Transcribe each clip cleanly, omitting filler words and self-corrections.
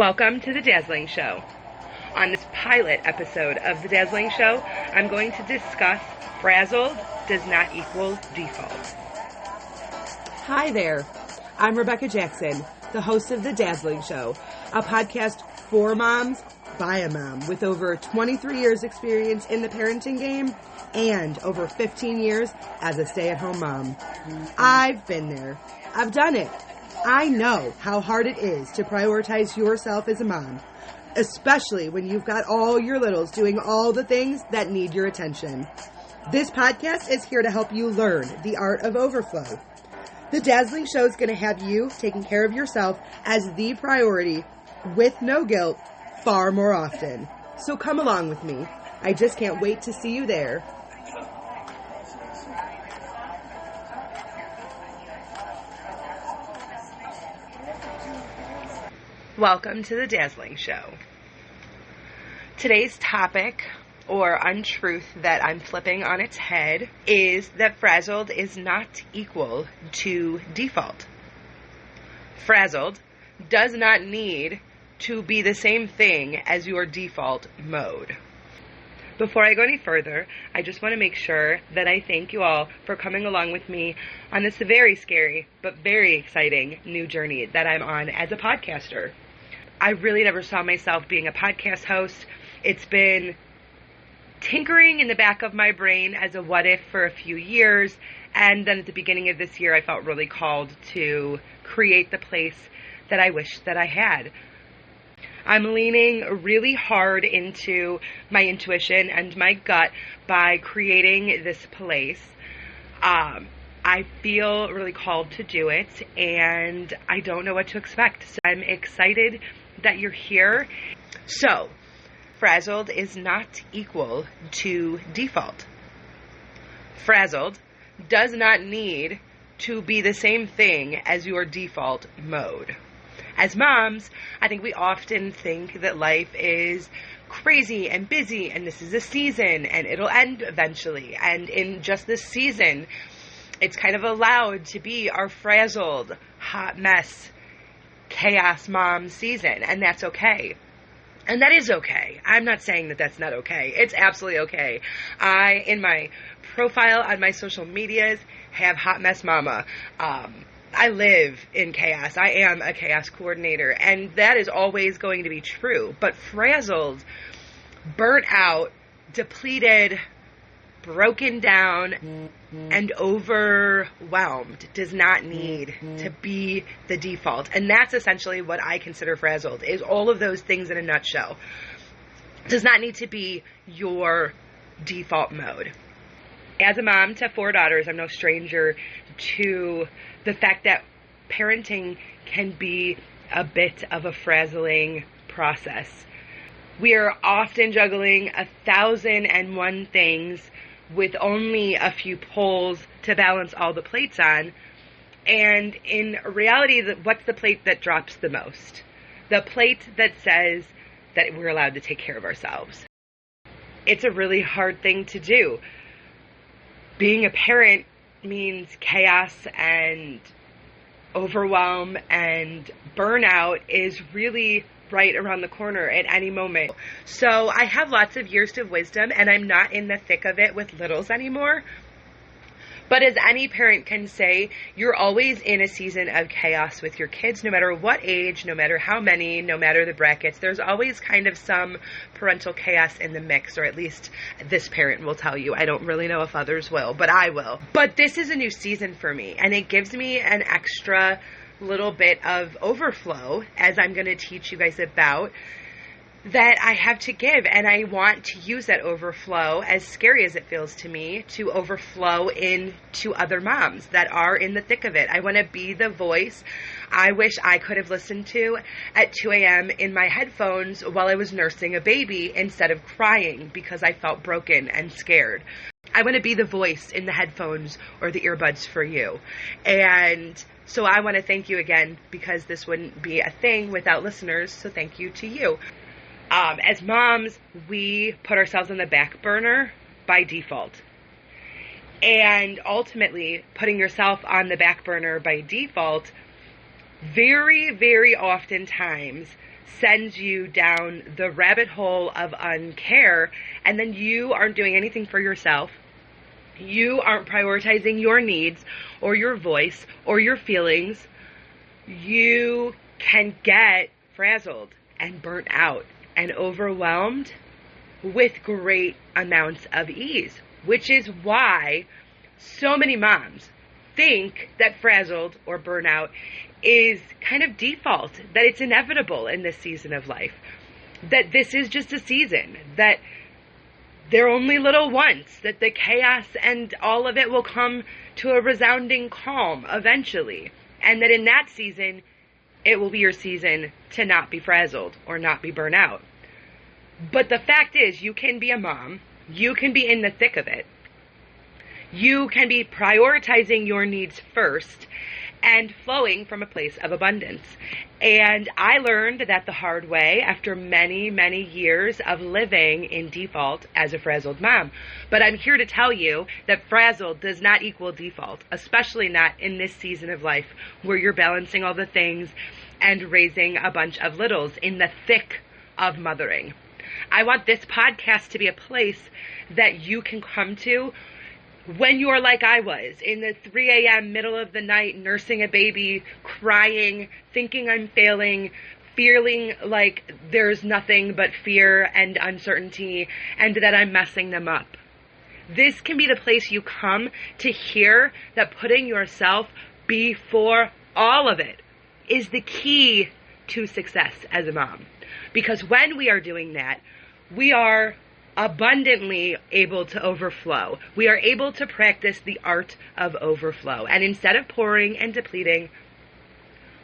Welcome to the Dazzling Show. On this pilot episode of the Dazzling Show, I'm going to discuss frazzled does not equal default. Hi there. I'm Rebecca Jackson, the host of the Dazzling Show, a podcast for moms by a mom with over 23 years experience in the parenting game and over 15 years as a stay-at-home mom. I've been there. I've done it. I know how hard it is to prioritize yourself as a mom, especially when you've got all your littles doing all the things that need your attention. This podcast is here to help you learn the art of overflow. The Dazzling Show is going to have you taking care of yourself as the priority with no guilt far more often. So come along with me. I just can't wait to see you there. Welcome to the Dazzling Show. Today's topic, or untruth that I'm flipping on its head, is that frazzled is not equal to default. Frazzled does not need to be the same thing as your default mode. Before I go any further, I just want to make sure that I thank you all for coming along with me on this very scary but very exciting new journey that I'm on as a podcaster. I really never saw myself being a podcast host. It's been tinkering in the back of my brain as a what if for a few years, and then at the beginning of this year I felt really called to create the place that I wish that I had. I'm leaning really hard into my intuition and my gut by creating this place. I feel really called to do it, and I don't know what to expect. So I'm excited that you're here. So, frazzled is not equal to default. Frazzled does not need to be the same thing as your default mode. As moms, I think we often think that life is crazy and busy, and this is a season, and it'll end eventually. And in just this season, it's kind of allowed to be our frazzled, hot mess, chaos mom season, and that's okay. And that is okay. I'm not saying that that's not okay. It's absolutely okay. I, in my profile on my social medias, have hot mess mama. I live in chaos. I am a chaos coordinator, and that is always going to be true. But frazzled, burnt out, depleted, broken down, and overwhelmed does not need to be the default. And that's essentially what I consider frazzled, is all of those things in a nutshell. Does not need to be your default mode. As a mom to 4 daughters, I'm no stranger to the fact that parenting can be a bit of a frazzling process. We are often juggling 1,001 things with only a few poles to balance all the plates on. And in reality, what's the plate that drops the most? The plate that says that we're allowed to take care of ourselves. It's a really hard thing to do. Being a parent means chaos and overwhelm, and burnout is really right around the corner at any moment. So I have lots of years of wisdom, and I'm not in the thick of it with littles anymore. But as any parent can say, you're always in a season of chaos with your kids, no matter what age, no matter how many, no matter the brackets. There's always kind of some parental chaos in the mix, or at least this parent will tell you. I don't really know if others will, but I will. But this is a new season for me, and it gives me an extra little bit of overflow, as I'm going to teach you guys about, that I have to give, and I want to use that overflow, as scary as it feels to me, to overflow into other moms that are in the thick of it. I want to be the voice I wish I could have listened to at 2 a.m. in my headphones while I was nursing a baby, instead of crying because I felt broken and scared. I want to be the voice in the headphones or the earbuds for you. And so I want to thank you again, because this wouldn't be a thing without listeners, so thank you to you. As moms, we put ourselves on the back burner by default. And ultimately, putting yourself on the back burner by default very, very oftentimes sends you down the rabbit hole of uncare, and then you aren't doing anything for yourself. You aren't prioritizing your needs or your voice or your feelings. You can get frazzled and burnt out and overwhelmed with great amounts of ease, which is why so many moms think that frazzled or burnout is kind of default, that it's inevitable in this season of life, that this is just a season, that they're only little once, that the chaos and all of it will come to a resounding calm eventually, and that in that season, it will be your season to not be frazzled or not be burnt out. But the fact is, you can be a mom, you can be in the thick of it, you can be prioritizing your needs first and flowing from a place of abundance. And I learned that the hard way after many, many years of living in default as a frazzled mom. But I'm here to tell you that frazzled does not equal default, especially not in this season of life where you're balancing all the things and raising a bunch of littles in the thick of mothering. I want this podcast to be a place that you can come to when you're like I was, in the 3 a.m. middle of the night, nursing a baby, crying, thinking I'm failing, feeling like there's nothing but fear and uncertainty, and that I'm messing them up. This can be the place you come to hear that putting yourself before all of it is the key to success as a mom. Because when we are doing that, we are abundantly able to overflow. We are able to practice the art of overflow. And instead of pouring and depleting,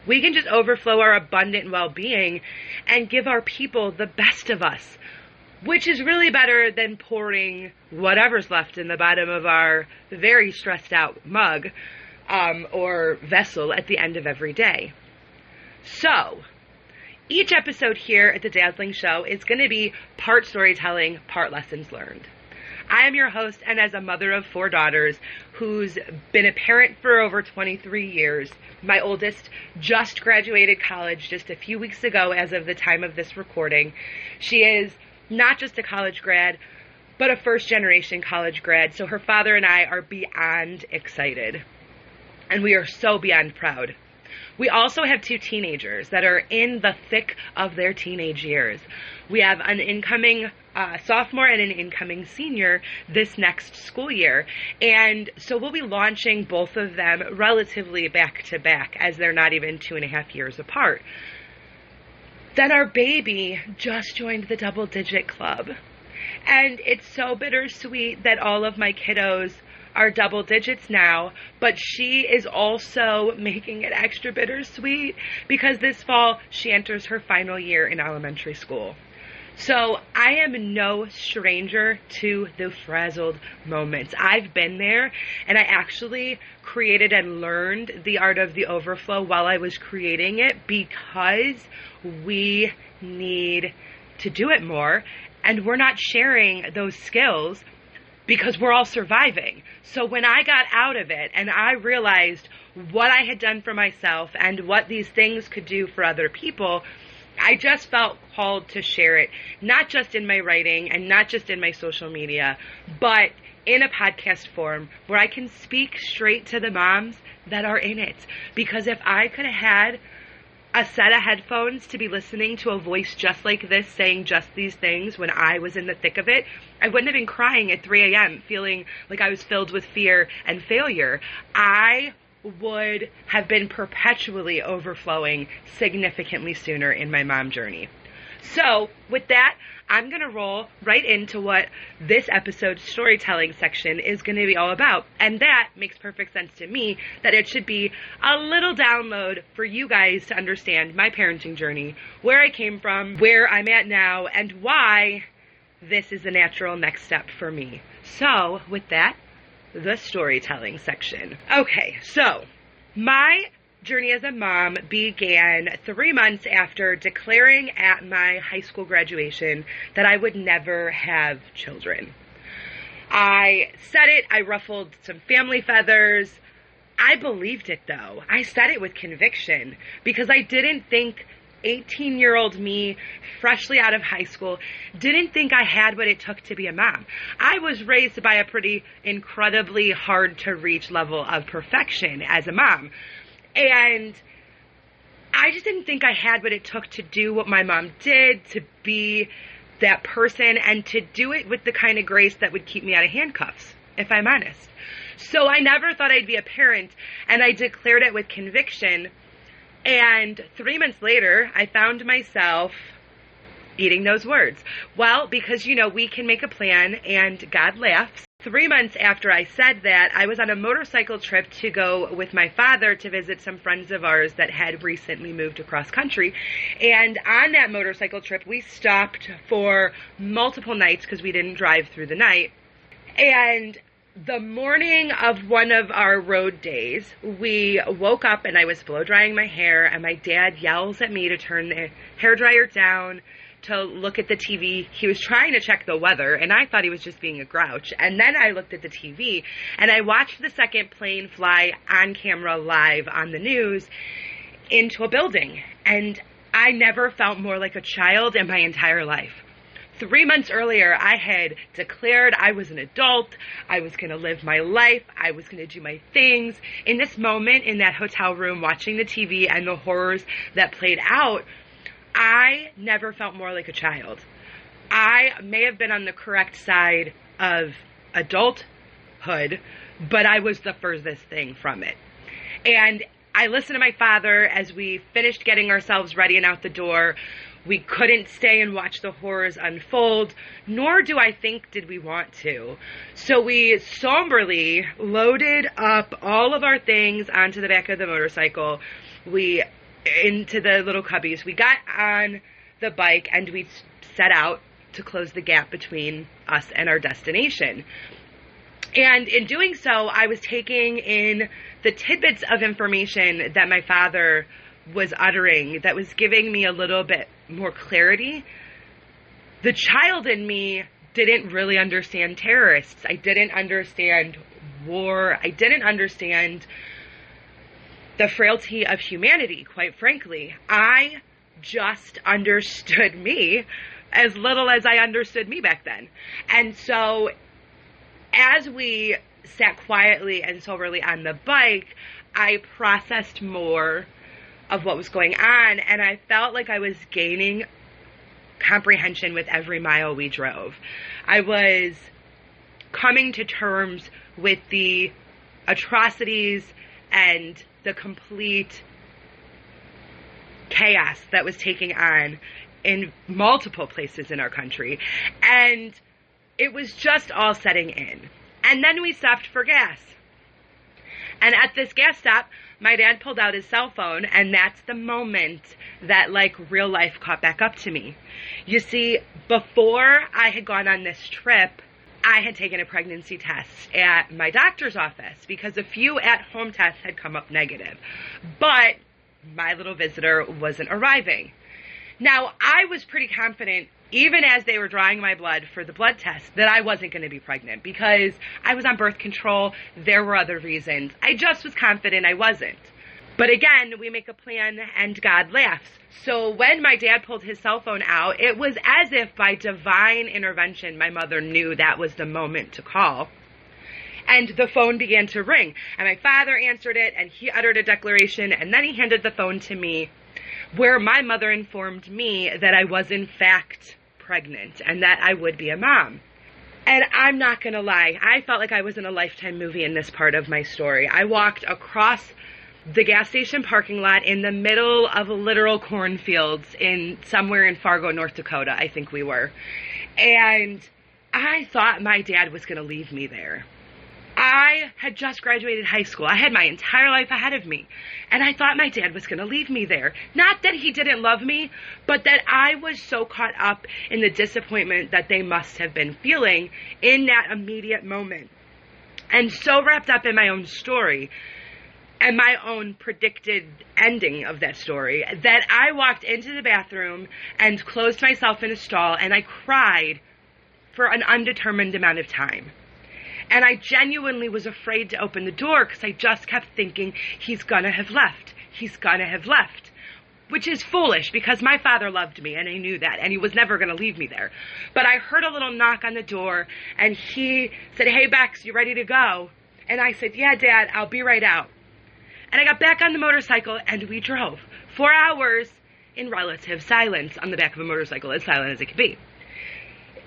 we can just overflow our abundant well-being and give our people the best of us, which is really better than pouring whatever's left in the bottom of our very stressed out mug or vessel at the end of every day. So, each episode here at the Dazzling Show is going to be part storytelling, part lessons learned. I am your host, and as a mother of 4 daughters who's been a parent for over 23 years, my oldest just graduated college just a few weeks ago as of the time of this recording. She is not just a college grad, but a first-generation college grad, so her father and I are beyond excited, and we are so beyond proud. We also have 2 teenagers that are in the thick of their teenage years. We have an incoming sophomore and an incoming senior this next school year. And so we'll be launching both of them relatively back to back, as they're not even 2.5 years apart. Then our baby just joined the double-digit club. And it's so bittersweet that all of my kiddos are double digits now, but she is also making it extra bittersweet because this fall she enters her final year in elementary school. So I am no stranger to the frazzled moments. I've been there, and I actually created and learned the art of the overflow while I was creating it because we need to do it more, and we're not sharing those skills because we're all surviving. So when I got out of it and I realized what I had done for myself and what these things could do for other people, I just felt called to share it, not just in my writing and not just in my social media, but in a podcast form where I can speak straight to the moms that are in it. Because if I could have had a set of headphones to be listening to a voice just like this saying just these things when I was in the thick of it, I wouldn't have been crying at 3 a.m. feeling like I was filled with fear and failure. I would have been perpetually overflowing significantly sooner in my mom journey. So with that, I'm going to roll right into what this episode's storytelling section is going to be all about. And that makes perfect sense to me, that it should be a little download for you guys to understand my parenting journey, where I came from, where I'm at now, and why this is a natural next step for me. So with that, the storytelling section. Okay, so my journey as a mom began 3 months after declaring at my high school graduation that I would never have children. I said it, I ruffled some family feathers. I believed it though. I said it with conviction because I didn't think 18-year-old me, freshly out of high school, didn't think I had what it took to be a mom. I was raised by a pretty incredibly hard to reach level of perfection as a mom. And I just didn't think I had what it took to do what my mom did, to be that person, and to do it with the kind of grace that would keep me out of handcuffs, if I'm honest. So I never thought I'd be a parent, and I declared it with conviction. And 3 months later, I found myself eating those words. Well, because, we can make a plan and God laughs. 3 months after I said that, I was on a motorcycle trip to go with my father to visit some friends of ours that had recently moved across country. And on that motorcycle trip, we stopped for multiple nights because we didn't drive through the night. And the morning of one of our road days, we woke up and I was blow drying my hair, and my dad yells at me to turn the hairdryer down, to look at the TV. He was trying to check the weather, and I thought he was just being a grouch. And then I looked at the TV, and I watched the second plane fly on camera live on the news into a building. And I never felt more like a child in my entire life. 3 months earlier, I had declared I was an adult. I was going to live my life. I was going to do my things. In this moment, in that hotel room, watching the TV and the horrors that played out, I never felt more like a child. I may have been on the correct side of adulthood, but I was the furthest thing from it. And I listened to my father as we finished getting ourselves ready and out the door. We couldn't stay and watch the horrors unfold, nor do I think did we want to. So we somberly loaded up all of our things onto the back of the motorcycle. Into the little cubbies. We got on the bike and we set out to close the gap between us and our destination. And in doing so, I was taking in the tidbits of information that my father was uttering that was giving me a little bit more clarity. The child in me didn't really understand terrorists. I didn't understand war. I didn't understand the frailty of humanity, quite frankly. I just understood me as little as I understood me back then. And so as we sat quietly and soberly on the bike, I processed more of what was going on, and I felt like I was gaining comprehension with every mile we drove. I was coming to terms with the atrocities and the complete chaos that was taking on in multiple places in our country. And it was just all setting in. And then we stopped for gas. And at this gas stop, my dad pulled out his cell phone, and that's the moment that, real life caught back up to me. You see, before I had gone on this trip, I had taken a pregnancy test at my doctor's office because a few at-home tests had come up negative. But my little visitor wasn't arriving. Now, I was pretty confident, even as they were drawing my blood for the blood test, that I wasn't going to be pregnant because I was on birth control. There were other reasons. I just was confident I wasn't. But again, we make a plan and God laughs. So when my dad pulled his cell phone out, it was as if by divine intervention, my mother knew that was the moment to call. And the phone began to ring. And my father answered it, and he uttered a declaration, and then he handed the phone to me, where my mother informed me that I was in fact pregnant and that I would be a mom. And I'm not going to lie, I felt like I was in a Lifetime movie in this part of my story. I walked across the gas station parking lot in the middle of literal cornfields somewhere in Fargo, North Dakota, I think we were. And I thought my dad was going to leave me there. I had just graduated high school. I had my entire life ahead of me. And I thought my dad was going to leave me there. Not that he didn't love me, but that I was so caught up in the disappointment that they must have been feeling in that immediate moment. And so wrapped up in my own story and my own predicted ending of that story that I walked into the bathroom and closed myself in a stall, and I cried for an undetermined amount of time. And I genuinely was afraid to open the door because I just kept thinking, he's gonna have left. He's gonna have left. which is foolish because my father loved me and I knew that, and he was never going to leave me there. But I heard a little knock on the door, and he said, "Hey, Bex, you ready to go?" And I said, "Yeah, Dad, I'll be right out." And I got back on the motorcycle, and we drove 4 hours in relative silence on the back of a motorcycle, as silent as it could be.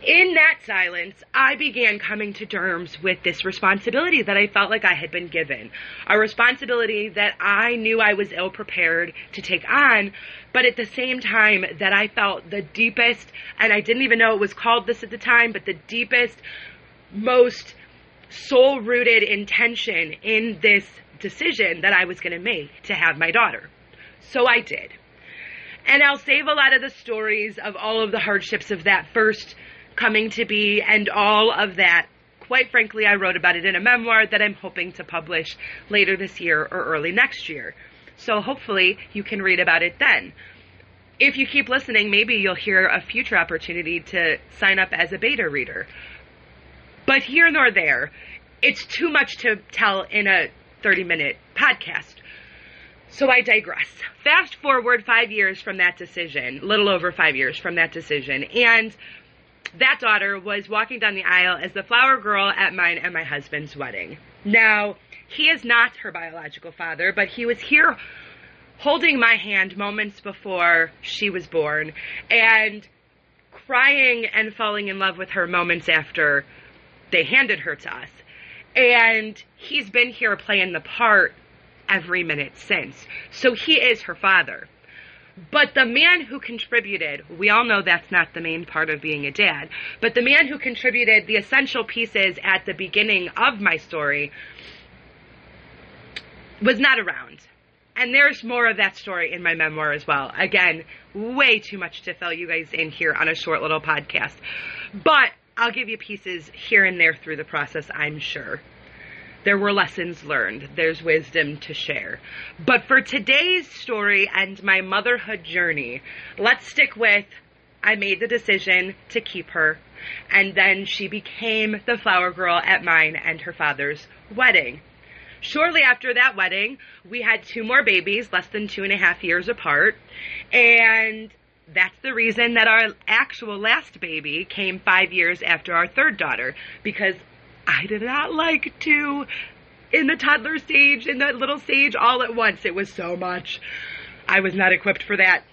In that silence, I began coming to terms with this responsibility that I felt like I had been given. A responsibility that I knew I was ill-prepared to take on, but at the same time that I felt the deepest, and I didn't even know it was called this at the time, but the deepest, most soul-rooted intention in this decision that I was going to make to have my daughter. So I did. And I'll save a lot of the stories of all of the hardships of that first coming to be and all of that. Quite frankly, I wrote about it in a memoir that I'm hoping to publish later this year or early next year. So hopefully you can read about it then. If you keep listening, maybe you'll hear a future opportunity to sign up as a beta reader. But here nor there, it's too much to tell in a 30-minute podcast. So I digress. Fast forward 5 years from that decision, little over 5 years from that decision, and that daughter was walking down the aisle as the flower girl at mine and my husband's wedding. Now, he is not her biological father, but he was here holding my hand moments before she was born and crying and falling in love with her moments after they handed her to us. And he's been here playing the part every minute since. So he is her father. But the man who contributed, we all know that's not the main part of being a dad, but the man who contributed the essential pieces at the beginning of my story was not around. And there's more of that story in my memoir as well. Again, way too much to fill you guys in here on a short little podcast. But I'll give you pieces here and there through the process, I'm sure. There were lessons learned. There's wisdom to share. But for today's story and my motherhood journey, let's stick with I made the decision to keep her. And then she became the flower girl at mine and her father's wedding. Shortly after that wedding, we had 2 more babies, less than 2.5 years apart. And that's the reason that our actual last baby came 5 years after our third daughter, because I did not like 2 in the toddler stage, in the little stage, all at once. It was so much. I was not equipped for that.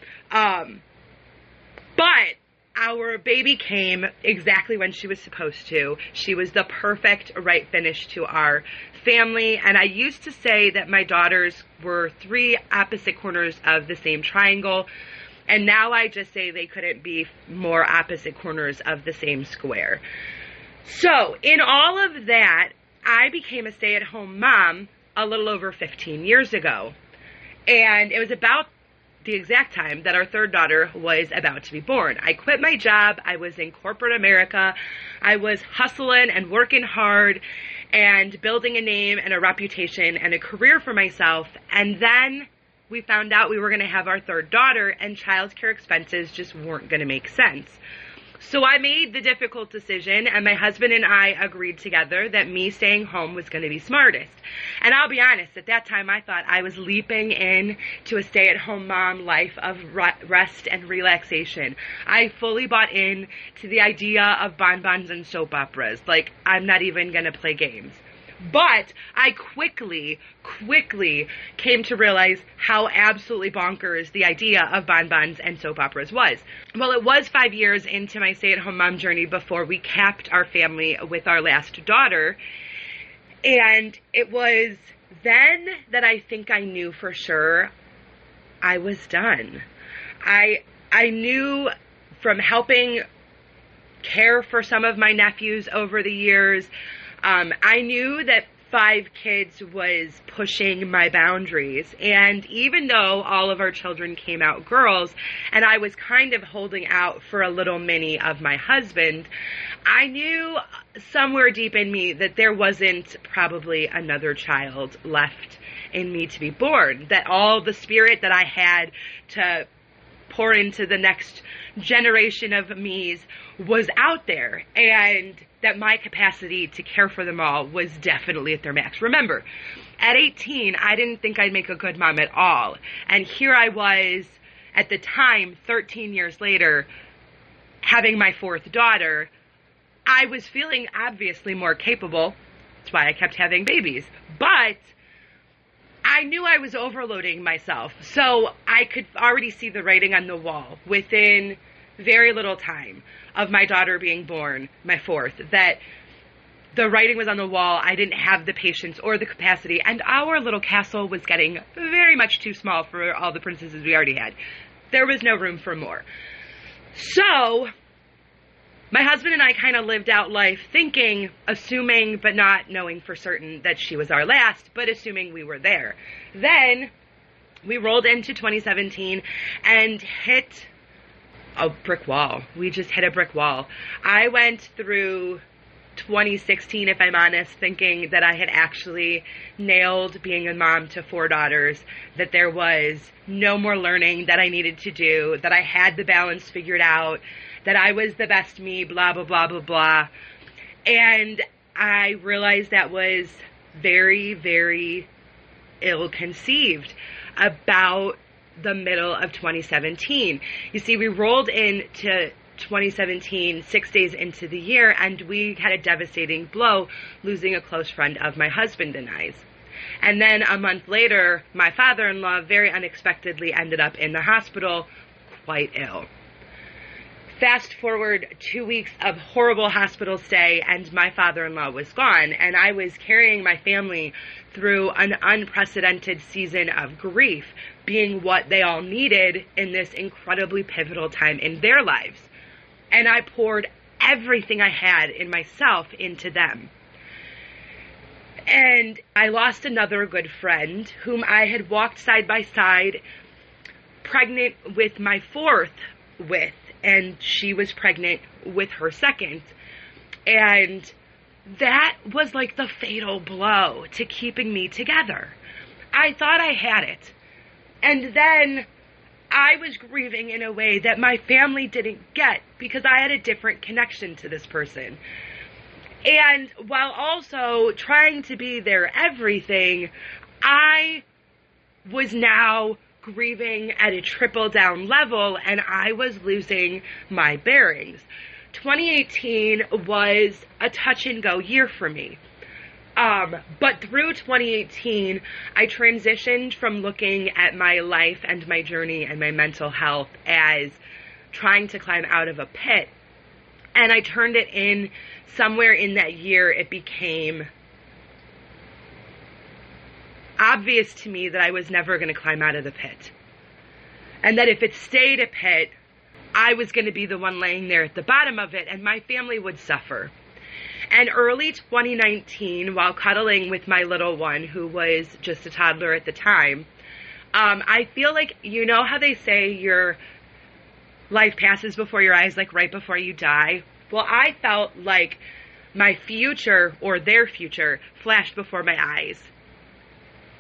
But our baby came exactly when she was supposed to. She was the perfect right finish to our family. And I used to say that my daughters were 3 opposite corners of the same triangle. And now I just say they couldn't be more opposite corners of the same square. So, in all of that, I became a stay-at-home mom a little over 15 years ago. And it was about the exact time that our third daughter was about to be born. I quit my job. I was in corporate America. I was hustling and working hard and building a name and a reputation and a career for myself. And then we found out we were going to have our third daughter, and childcare expenses just weren't going to make sense. So I made the difficult decision, and my husband and I agreed together that me staying home was going to be smartest. And I'll be honest, at that time I thought I was leaping in to a stay-at-home mom life of rest and relaxation. I fully bought in to the idea of bonbons and soap operas. Like, I'm not even going to play games. But I quickly came to realize how absolutely bonkers the idea of bonbons and soap operas was. Well, it was 5 years into my stay-at-home mom journey before we capped our family with our last daughter. And it was then that I think I knew for sure I was done. I knew from helping care for some of my nephews over the years, I knew that 5 kids was pushing my boundaries. And even though all of our children came out girls, and I was kind of holding out for a little mini of my husband, I knew somewhere deep in me that there wasn't probably another child left in me to be born, that all the spirit that I had to pour into the next generation of me's was out there, and that my capacity to care for them all was definitely at their max. Remember, at 18, I didn't think I'd make a good mom at all. And here I was at the time, 13 years later, having my fourth daughter, I was feeling obviously more capable. That's why I kept having babies. But I knew I was overloading myself. So I could already see the writing on the wall within very little time of my daughter being born, my fourth, that the writing was on the wall. I didn't have the patience or the capacity. And our little castle was getting very much too small for all the princesses we already had. There was no room for more. So my husband and I kind of lived out life thinking, assuming, but not knowing for certain that she was our last, but assuming we were there. Then we rolled into 2017 and hit a brick wall. We just hit a brick wall. I went through 2016, if I'm honest, thinking that I had actually nailed being a mom to 4 daughters, that there was no more learning that I needed to do, that I had the balance figured out, that I was the best me, blah, blah, blah, blah, blah. And I realized that was very, very ill-conceived about the middle of 2017. You see, we rolled into 2017, 6 days into the year, and we had a devastating blow, losing a close friend of my husband and I's. And then a month later, my father-in-law very unexpectedly ended up in the hospital, quite ill. Fast forward 2 weeks of horrible hospital stay, and my father-in-law was gone, and I was carrying my family through an unprecedented season of grief, being what they all needed in this incredibly pivotal time in their lives. And I poured everything I had in myself into them. And I lost another good friend whom I had walked side by side, pregnant with my fourth with, and she was pregnant with her second. And that was like the fatal blow to keeping me together. I thought I had it. And then I was grieving in a way that my family didn't get because I had a different connection to this person. And while also trying to be their everything, I was now grieving at a triple down level, and I was losing my bearings. 2018 was a touch and go year for me. But through 2018, I transitioned from looking at my life and my journey and my mental health as trying to climb out of a pit. And I turned it in somewhere in that year. It became obvious to me that I was never going to climb out of the pit. And that if it stayed a pit, I was going to be the one laying there at the bottom of it, and my family would suffer. And early 2019, while cuddling with my little one, who was just a toddler at the time, I feel like, you know how they say your life passes before your eyes, like right before you die? Well, I felt like my future, or their future, flashed before my eyes.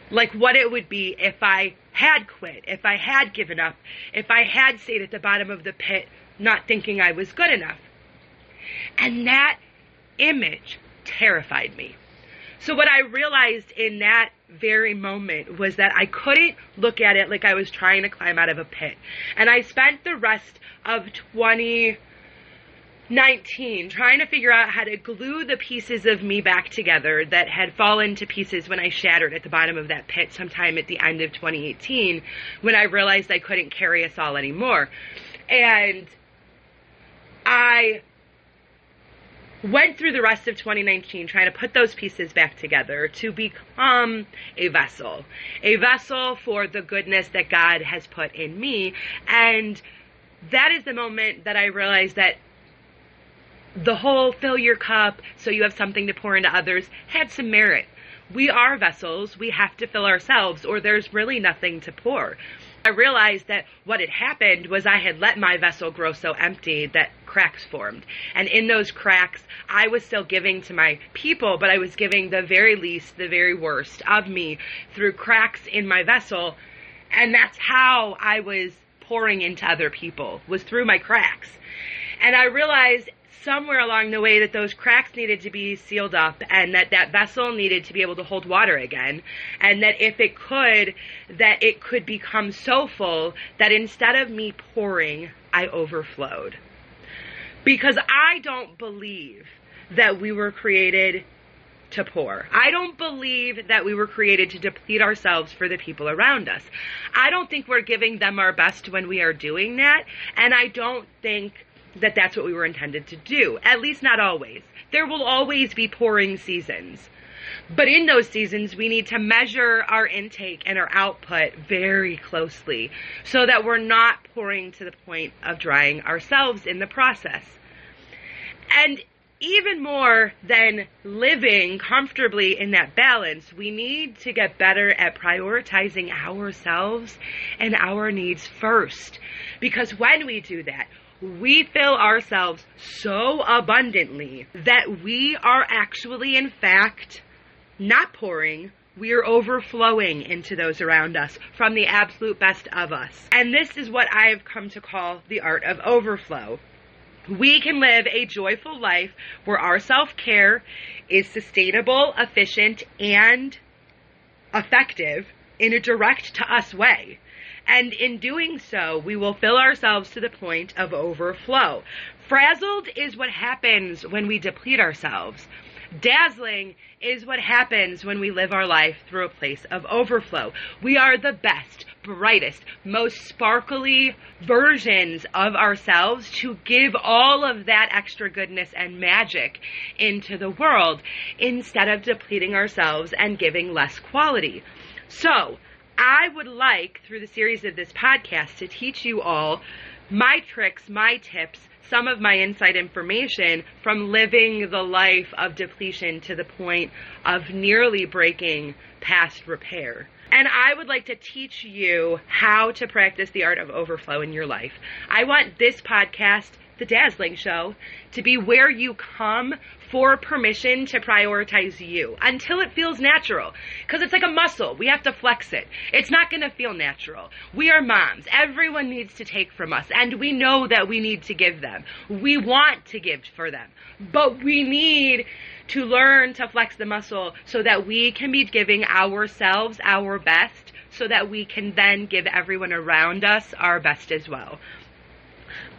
Like what it would be if I had quit, if I had given up, if I had stayed at the bottom of the pit, not thinking I was good enough. And that image terrified me. So what I realized in that very moment was that I couldn't look at it like I was trying to climb out of a pit. And I spent the rest of 2019 trying to figure out how to glue the pieces of me back together that had fallen to pieces when I shattered at the bottom of that pit sometime at the end of 2018, when I realized I couldn't carry us all anymore. And I went through the rest of 2019 trying to put those pieces back together to become a vessel for the goodness that God has put in me. And that is the moment that I realized that the whole fill your cup so you have something to pour into others had some merit. We are vessels. We have to fill ourselves, or there's really nothing to pour. I realized that what had happened was I had let my vessel grow so empty that cracks formed. And in those cracks, I was still giving to my people, but I was giving the very least, the very worst of me through cracks in my vessel. And that's how I was pouring into other people, was through my cracks. And I realized somewhere along the way that those cracks needed to be sealed up, and that vessel needed to be able to hold water again, and that if it could, that it could become so full that instead of me pouring, I overflowed. Because I don't believe that we were created to pour. I don't believe that we were created to deplete ourselves for the people around us. I don't think we're giving them our best when we are doing that, and I don't think that that's what we were intended to do, at least not always. There will always be pouring seasons. But in those seasons, we need to measure our intake and our output very closely so that we're not pouring to the point of drying ourselves in the process. And even more than living comfortably in that balance, we need to get better at prioritizing ourselves and our needs first. Because when we do that, we fill ourselves so abundantly that we are actually, in fact, not pouring. We are overflowing into those around us from the absolute best of us. And this is what I have come to call the art of overflow. We can live a joyful life where our self-care is sustainable, efficient, and effective in a direct-to-us way. And in doing so, we will fill ourselves to the point of overflow. Frazzled is what happens when we deplete ourselves. Dazzling is what happens when we live our life through a place of overflow. We are the best, brightest, most sparkly versions of ourselves to give all of that extra goodness and magic into the world instead of depleting ourselves and giving less quality. So, I would like, through the series of this podcast, to teach you all my tricks, my tips, some of my inside information from living the life of depletion to the point of nearly breaking past repair. And I would like to teach you how to practice the art of overflow in your life. I want this podcast, The Dazzling Show, to be where you come for permission to prioritize you until it feels natural. Because it's like a muscle. We have to flex it. It's not going to feel natural. We are moms. Everyone needs to take from us. And we know that we need to give them. We want to give for them. But we need to learn to flex the muscle so that we can be giving ourselves our best so that we can then give everyone around us our best as well.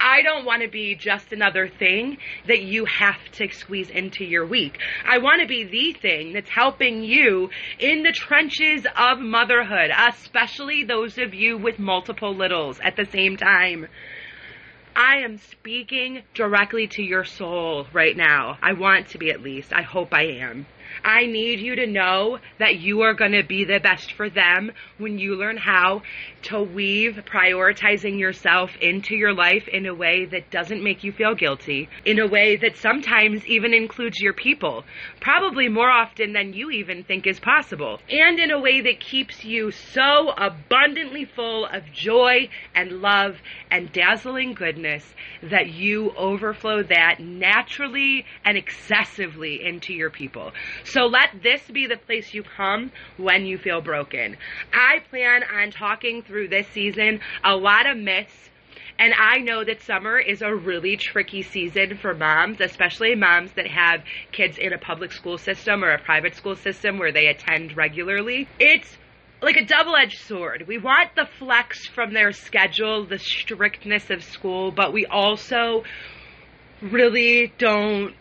I don't want to be just another thing that you have to squeeze into your week. I want to be the thing that's helping you in the trenches of motherhood, especially those of you with multiple littles at the same time. I am speaking directly to your soul right now. I want to be, at least. I hope I am. I need you to know that you are going to be the best for them when you learn how to weave prioritizing yourself into your life in a way that doesn't make you feel guilty, in a way that sometimes even includes your people, probably more often than you even think is possible, and in a way that keeps you so abundantly full of joy and love and dazzling goodness that you overflow that naturally and excessively into your people. So let this be the place you come when you feel broken. I plan on talking through this season a lot of myths, and I know that summer is a really tricky season for moms, especially moms that have kids in a public school system or a private school system where they attend regularly. It's like a double-edged sword. We want the flex from their schedule, the strictness of school, but we also really don't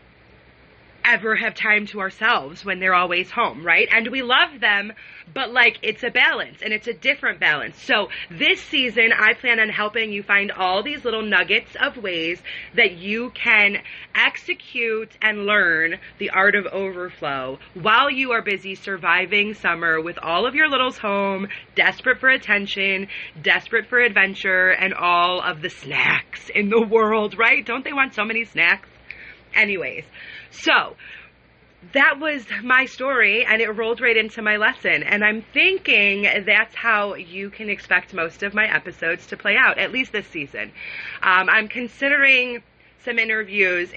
ever have time to ourselves when they're always home, right? And we love them, but like it's a balance, and it's a different balance. So this season, I plan on helping you find all these little nuggets of ways that you can execute and learn the art of overflow while you are busy surviving summer with all of your littles home, desperate for attention, desperate for adventure, and all of the snacks in the world, right? Don't they want so many snacks? Anyways, so that was my story, and it rolled right into my lesson, and I'm thinking that's how you can expect most of my episodes to play out, at least this season. I'm considering some interviews